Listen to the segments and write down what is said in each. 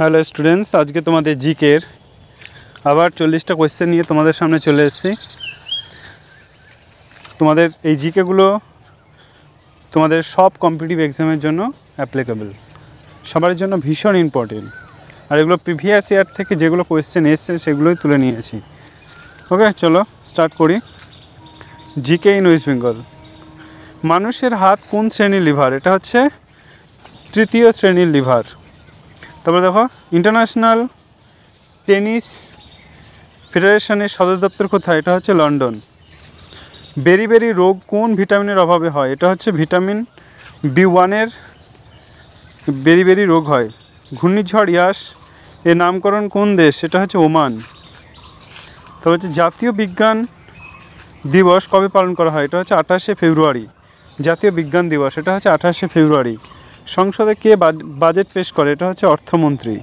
Hello students, আজকে তোমাদের জিকের আবার 40টা কোয়েশ্চেন নিয়ে তোমাদের সামনে চলে এসেছি। তোমাদের এই জিকেগুলো তোমাদের সব কম্পিটিটিভ এক্সামের জন্য অ্যাপ্লিকেবল, সবার জন্য ভীষণ ইম্পর্টেন্ট। আর এগুলো প্রিভিয়াস ইয়ার থেকে যেগুলো কোয়েশ্চেন এসছে সেগুলোই তুলে নিয়েছি। ওকে, চলো স্টার্ট করি। GK in West Bengal. মানুষের হাত কোন শ্রেণীর লিভার? এটা হচ্ছে তৃতীয় শ্রেণীর লিভার। তারপরে দেখো, ইন্টারন্যাশনাল টেনিস ফেডারেশনের সদর দপ্তর কোথায়? এটা হচ্ছে লন্ডন। বেরি রোগ কোন ভিটামিনের অভাবে হয়? এটা হচ্ছে ভিটামিন B1 বেরি রোগ হয়। ঘূর্ণিঝড় ইয়াস এর নামকরণ কোন দেশ? এটা হচ্ছে ওমান। তবে হচ্ছে জাতীয় বিজ্ঞান দিবস কবে পালন করা হয়? এটা হচ্ছে 28শে ফেব্রুয়ারি। জাতীয় বিজ্ঞান দিবস এটা হচ্ছে 28শে ফেব্রুয়ারি। সংসদে কে বাজেট পেশ করে? এটা হচ্ছে অর্থমন্ত্রী।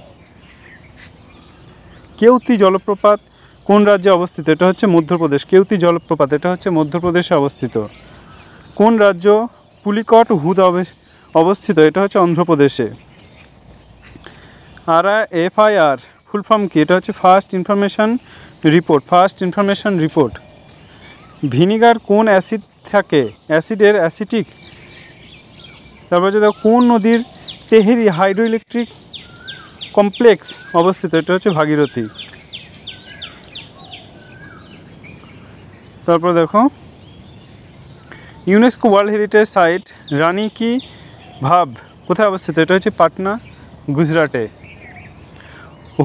কেউতি জলপ্রপাত কোন রাজ্যে অবস্থিত? এটা হচ্ছে মধ্যপ্রদেশ। কেউতি জলপ্রপাত এটা হচ্ছে মধ্যপ্রদেশে অবস্থিত। কোন রাজ্য পুলিকট হ্রদ অবস্থিত? এটা হচ্ছে অন্ধ্রপ্রদেশে। RIFIR ফুল ফর্ম কি? এটা হচ্ছে ফার্স্ট ইনফরমেশন রিপোর্ট। ভিনিগার কোন অ্যাসিড থাকে? অ্যাসিডের অ্যাসিটিক। তারপর হচ্ছে দেখো, কোন নদীর তেহেরি হাইড্রো ইলেকট্রিক কমপ্লেক্স অবস্থিত? এটা হচ্ছে ভাগীরথী। তারপর দেখো, ইউনেস্কো ওয়ার্ল্ড হেরিটেজ সাইট রানী কি ভাভ কোথায় অবস্থিত? এটা হচ্ছে পাটনা, গুজরাটে।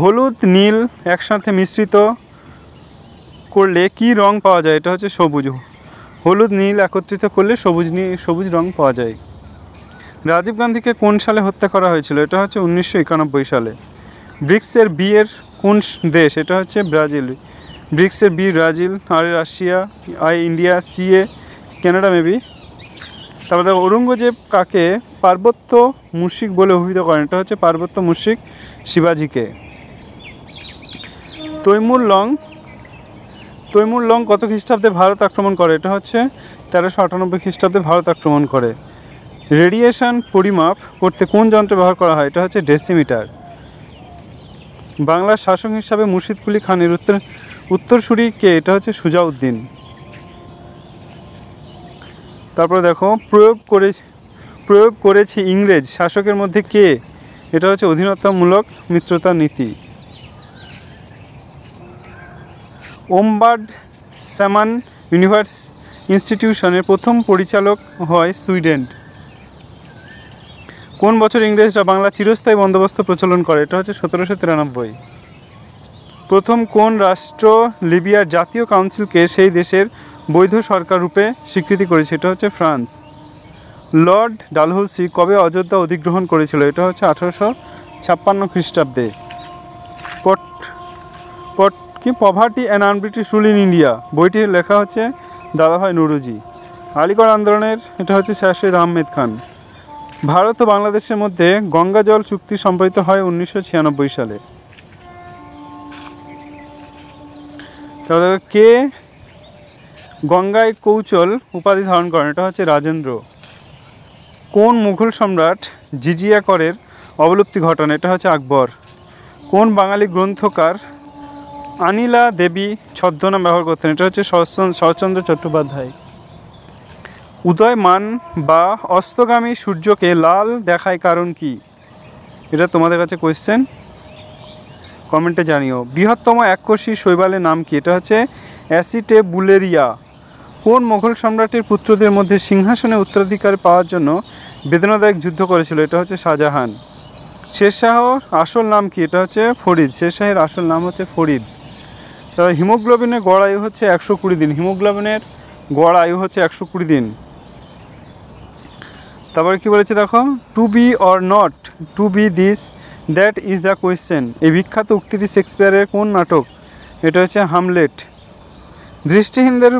হলুদ নীল একসাথে মিশ্রিত করলে কি রং পাওয়া যায়? এটা হচ্ছে সবুজ। হলুদ নীল একত্রিত করলে সবুজ রং পাওয়া যায়। রাজীব গান্ধীকে কোন সালে হত্যা করা হয়েছিল? এটা হচ্ছে 1991 সালে। ব্রিক্সের বিয়ের কোন দেশ? এটা হচ্ছে ব্রাজিল। ব্রিক্সের বি ব্রাজিল, আর Russia, I India, CA Canada maybe. তারপরে ঔরঙ্গজেব কাকে পার্বত্য মুশিক বলে অভিহিত করেন? এটা হচ্ছে পার্বত্য মুশিক শিবাজিকে। তৈমুর লং কত খ্রিস্টাব্দে ভারত আক্রমণ করে? এটা হচ্ছে 1398 খ্রিস্টাব্দে ভারত আক্রমণ করে। রেডিয়েশন পরিমাপ করতে কোন যন্ত্র ব্যবহার করা হয়? এটা হচ্ছে ডেসিমিটার। বাংলার শাসক হিসাবে মুর্শিদ কুলি খানের উত্তরসূরি কে? এটা হচ্ছে সুজাউদ্দিন। তারপরে দেখো, প্রয়োগ করেছে ইংরেজ শাসকের মধ্যে কে? এটা হচ্ছে অধীনতামূলক মিত্রতা নীতি। ওমবার্ড স্যামান ইনস্টিটিউশনের প্রথম পরিচালক হয় সুইডেন। কোন বছর ইংরেজরা বাংলা চিরস্থায়ী বন্দোবস্ত প্রচলন করে? এটা হচ্ছে 1793। প্রথম কোন রাষ্ট্র লিবিয়ার জাতীয় কাউন্সিলকে সেই দেশের বৈধ সরকার রূপে স্বীকৃতি করেছে? এটা হচ্ছে ফ্রান্স। লর্ড ডালহৌসি কবে অযোধ্যা অধিগ্রহণ করেছিল? এটা হচ্ছে 1856 খ্রিস্টাব্দে। Poverty and un-British rule in India বইটির লেখা হচ্ছে দাদাভাই নৌরোজি। আলিগড় আন্দোলনের এটা হচ্ছে স্যার সৈয়দ আহমেদ খান। ভারত ও বাংলাদেশের মধ্যে গঙ্গা জল চুক্তি সম্পাদিত হয় 1996 সালে। তাহলে কে গঙ্গায় কৌচল উপাধি ধারণ করেন? এটা হচ্ছে রাজেন্দ্র। কোন মুঘল সম্রাট জিজিয়া করের অবলুপ্তি ঘটান? এটা হচ্ছে আকবর। কোন বাঙালি গ্রন্থকার আনিলা দেবী ছদ্মনাম ব্যবহার করতেন? এটা হচ্ছে শরৎচন্দ্র চট্টোপাধ্যায়। উদয়মান বা অস্তগামী সূর্যকে লাল দেখায় কারণ কি? এটা তোমাদের কাছে কোয়েশ্চেন, কমেন্টে জানিও। বৃহত্তম এককোষী শৈবালের নাম কি? এটা হচ্ছে অ্যাসিটেবুলেরিয়া। কোন মোগল সম্রাটের পুত্রদের মধ্যে সিংহাসনে উত্তরাধিকার পাওয়ার জন্য বেদনাদায়ক যুদ্ধ করেছিল? এটা হচ্ছে শাহজাহান। শেরশাহর আসল নাম কি? এটা হচ্ছে ফরিদ। শেরশাহের আসল নাম হচ্ছে ফরিদ। তবে হিমোগ্লোবিনের গড় আয়ু হচ্ছে 120 দিন। হিমোগ্লোবিনের গড় আয়ু হচ্ছে 120 দিন। তারপরে কি বলেছে দেখো, to be or not to be this that is a question. এই বিখ্যাত উক্তিটি শেক্সপিয়ারের কোন নাটক? এটা হচ্ছে হামলেট। দৃষ্টিহীনদের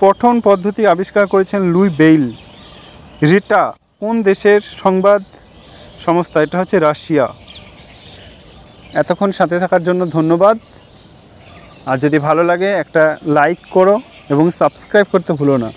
পঠন পদ্ধতি আবিষ্কার করেছেন লুই বেইল। রিটা কোন দেশের সংবাদ সংস্থা? এটা হচ্ছে রাশিয়া। এতক্ষণ সাথে থাকার জন্য ধন্যবাদ। আর যদি ভালো লাগে একটা লাইক করো এবং সাবস্ক্রাইব করতে ভুলো না।